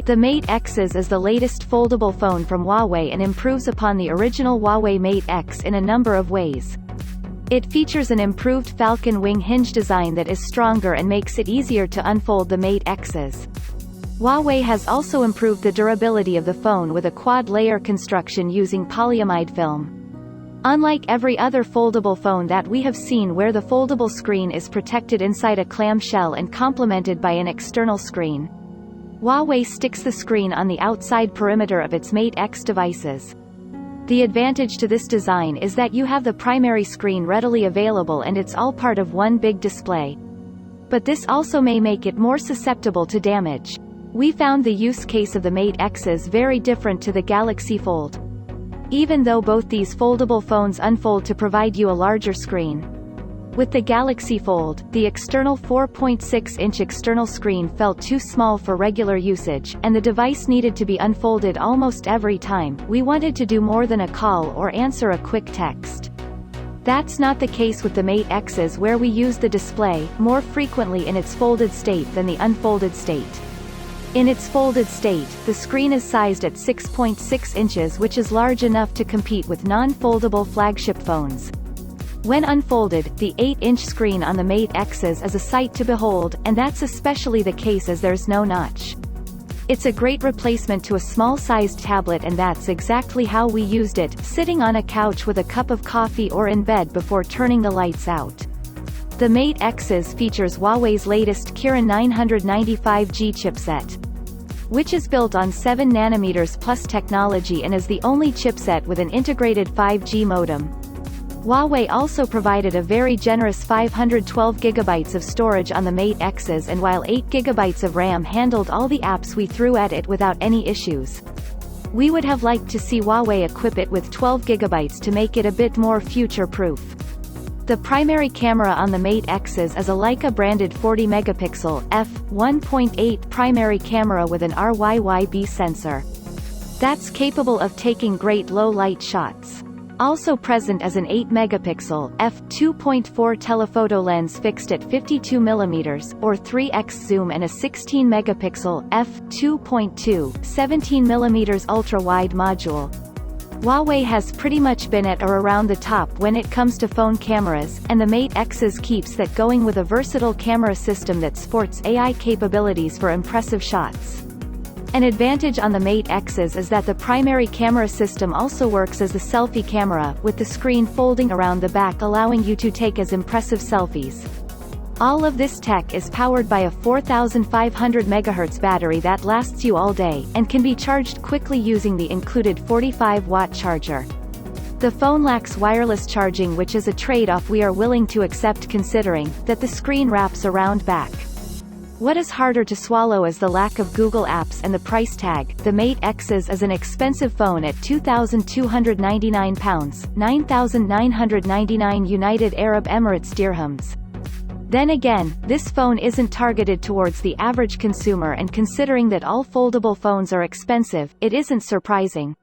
The Mate Xs is the latest foldable phone from Huawei and improves upon the original Huawei Mate X in a number of ways. It features an improved Falcon Wing hinge design that is stronger and makes it easier to unfold the Mate Xs. Huawei has also improved the durability of the phone with a quad-layer construction using polyamide film. Unlike every other foldable phone that we have seen where the foldable screen is protected inside a clam shell and complemented by an external screen, Huawei sticks the screen on the outside perimeter of its Mate X devices. The advantage to this design is that you have the primary screen readily available and it's all part of one big display. But this also may make it more susceptible to damage. We found the use case of the Mate Xs very different to the Galaxy Fold. Even though both these foldable phones unfold to provide you a larger screen. With the Galaxy Fold, the external 4.6-inch external screen felt too small for regular usage, and the device needed to be unfolded almost every time we wanted to do more than a call or answer a quick text. That's not the case with the Mate Xs, where we use the display more frequently in its folded state than the unfolded state. In its folded state, the screen is sized at 6.6 inches, which is large enough to compete with non-foldable flagship phones. When unfolded, the 8-inch screen on the Mate Xs is a sight to behold, and that's especially the case as there's no notch. It's a great replacement to a small-sized tablet, and that's exactly how we used it, sitting on a couch with a cup of coffee or in bed before turning the lights out. The Mate Xs features Huawei's latest Kirin 995G chipset, which is built on 7nm plus technology and is the only chipset with an integrated 5G modem. Huawei also provided a very generous 512GB of storage on the Mate Xs, and while 8GB of RAM handled all the apps we threw at it without any issues. We would have liked to see Huawei equip it with 12GB to make it a bit more future-proof. The primary camera on the Mate Xs is a Leica-branded 40-megapixel f1.8 primary camera with an RYYB sensor. That's capable of taking great low-light shots. Also present is an 8-megapixel f2.4 telephoto lens fixed at 52mm or 3x zoom and a 16-megapixel f2.2 17mm ultra-wide module. Huawei has pretty much been at or around the top when it comes to phone cameras, and the Mate Xs keeps that going with a versatile camera system that sports AI capabilities for impressive shots. An advantage on the Mate Xs is that the primary camera system also works as a selfie camera, with the screen folding around the back allowing you to take as impressive selfies. All of this tech is powered by a 4500 MHz battery that lasts you all day, and can be charged quickly using the included 45-watt charger. The phone lacks wireless charging, which is a trade-off we are willing to accept considering that the screen wraps around back. What is harder to swallow is the lack of Google Apps and the price tag. The Mate Xs is an expensive phone at £2,299, $9,999 United Arab Emirates dirhams. Then again, this phone isn't targeted towards the average consumer, and considering that all foldable phones are expensive, it isn't surprising.